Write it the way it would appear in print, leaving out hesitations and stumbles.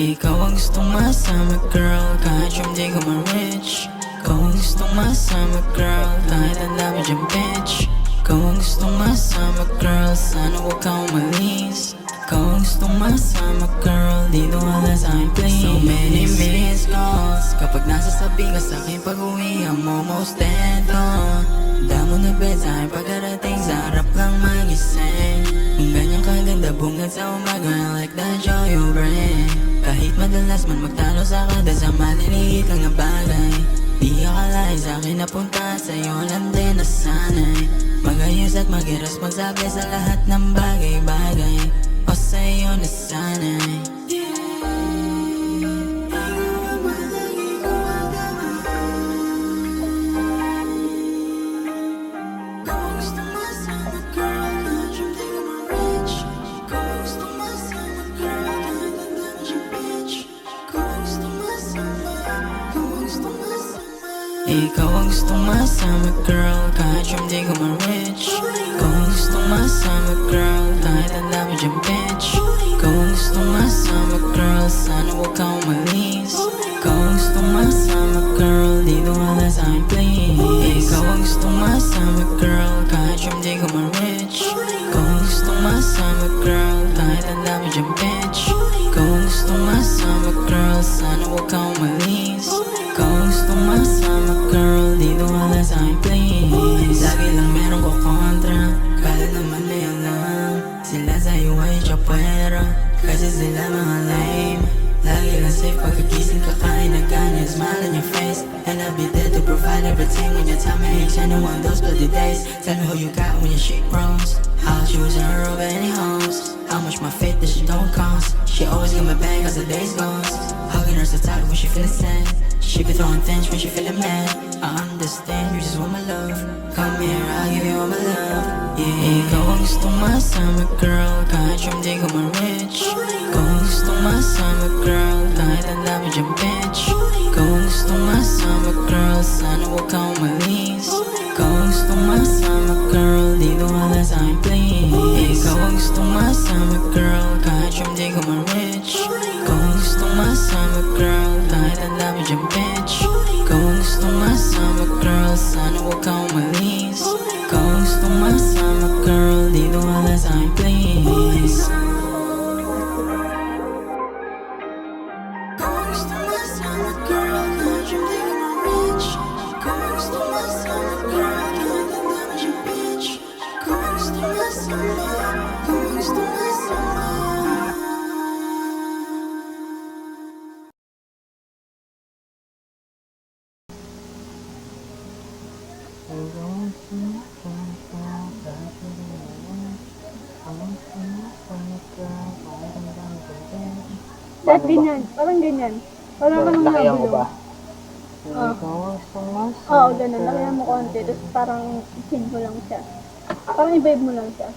Ikaw ang gustong masama girl, kahit yung di ko ma-reach. Ikaw ang gustong masama girl, kahit ang dami dyan bitch. Ikaw ang gustong masama girl, sana huwag kang umalis. Ikaw ang gustong masama girl, di wala sa'kin please. So many missed calls, kapag nasasabi ka sa'kin pag-uwi ang mo most dento. Damo na bed sa'kin pagkarating sa harap lang magising. Kung ganyan kaganda bungad sa umaga, I like the joy you bring. Kahit madalas man magtalo sa kada sa maliliit lang na bagay. Di akalain sa'kin napunta sa'yo lang din nasanay. Magayos at magiras magsabi sa lahat ng bagay-bagay. O sa'yo nasanay. Ikaw ang gustong masama girl, kahit yung di ko ma-reach. Ikaw ang gustong masama girl, kahit ang dami dyan bitch. Ikaw ang gustong masama girl, sana huwag kang umalis. Ikaw ang gustong masama girl, dito wala sa'kin please. Ikaw ang gustong masama girl, kahit yung di ko ma-reach. Ikaw ang gustong masama girl, kahit ang dami dyan bitch. Ikaw ang gustong masama girl, sana huwag kang umalis. Ikaw ang gustong masama girl, dito wala sa'kin please. Lagi lang meron ko kontra, kala naman may alam. Sila sa'yo ay chapwera, kasi sila mga lame. Lagi lang safe pagkagising kakain na ganyan, smile on your face. And I'll be there to provide everything when your time aches. I know on those bloody days, tell me who you got when your shit rolls. I'll choose her over any hoes. How much my faith that she don't cost. She always got my back as the days goes. Hugging her so tight when she feeling sad. She be throwing things when she feeling mad. I understand you just want my love. Come here, I'll give you all my love. Yeah. Ikaw ang gustong masama girl, kahit yung di ko ma-reach. Ikaw ang gustong masama girl, kahit ang dami dyan bitch. Ikaw ang gustong masama girl, sana huwag kang umalis. Ikaw ang gustong masama girl, dito wala sa'kin please. Ikaw ang gustong masama girl, kahit yung di ko ma-reach. Ikaw ang gustong masama girl, kahit ang dami dyan bitch. Ikaw ang gustong masama girl, sana huwag kang umalis. Ikaw ang gustong masama girl, dito wala sa'kin please. Ikaw ang gustong masama girl, kahit yung di ko ma-reach. Ikaw ang gustong masama girl, kahit ang dami dyan bitch. Ikaw ang gustong masama, ikaw ang gustong masama. Dahil ganyan, parang ganyan. Parang ka nang Lakihan ko ba? Oo, ganun. Lakihan mo konti. Tapos parang feed mo lang siya. Parang i-vibe mo lang siya.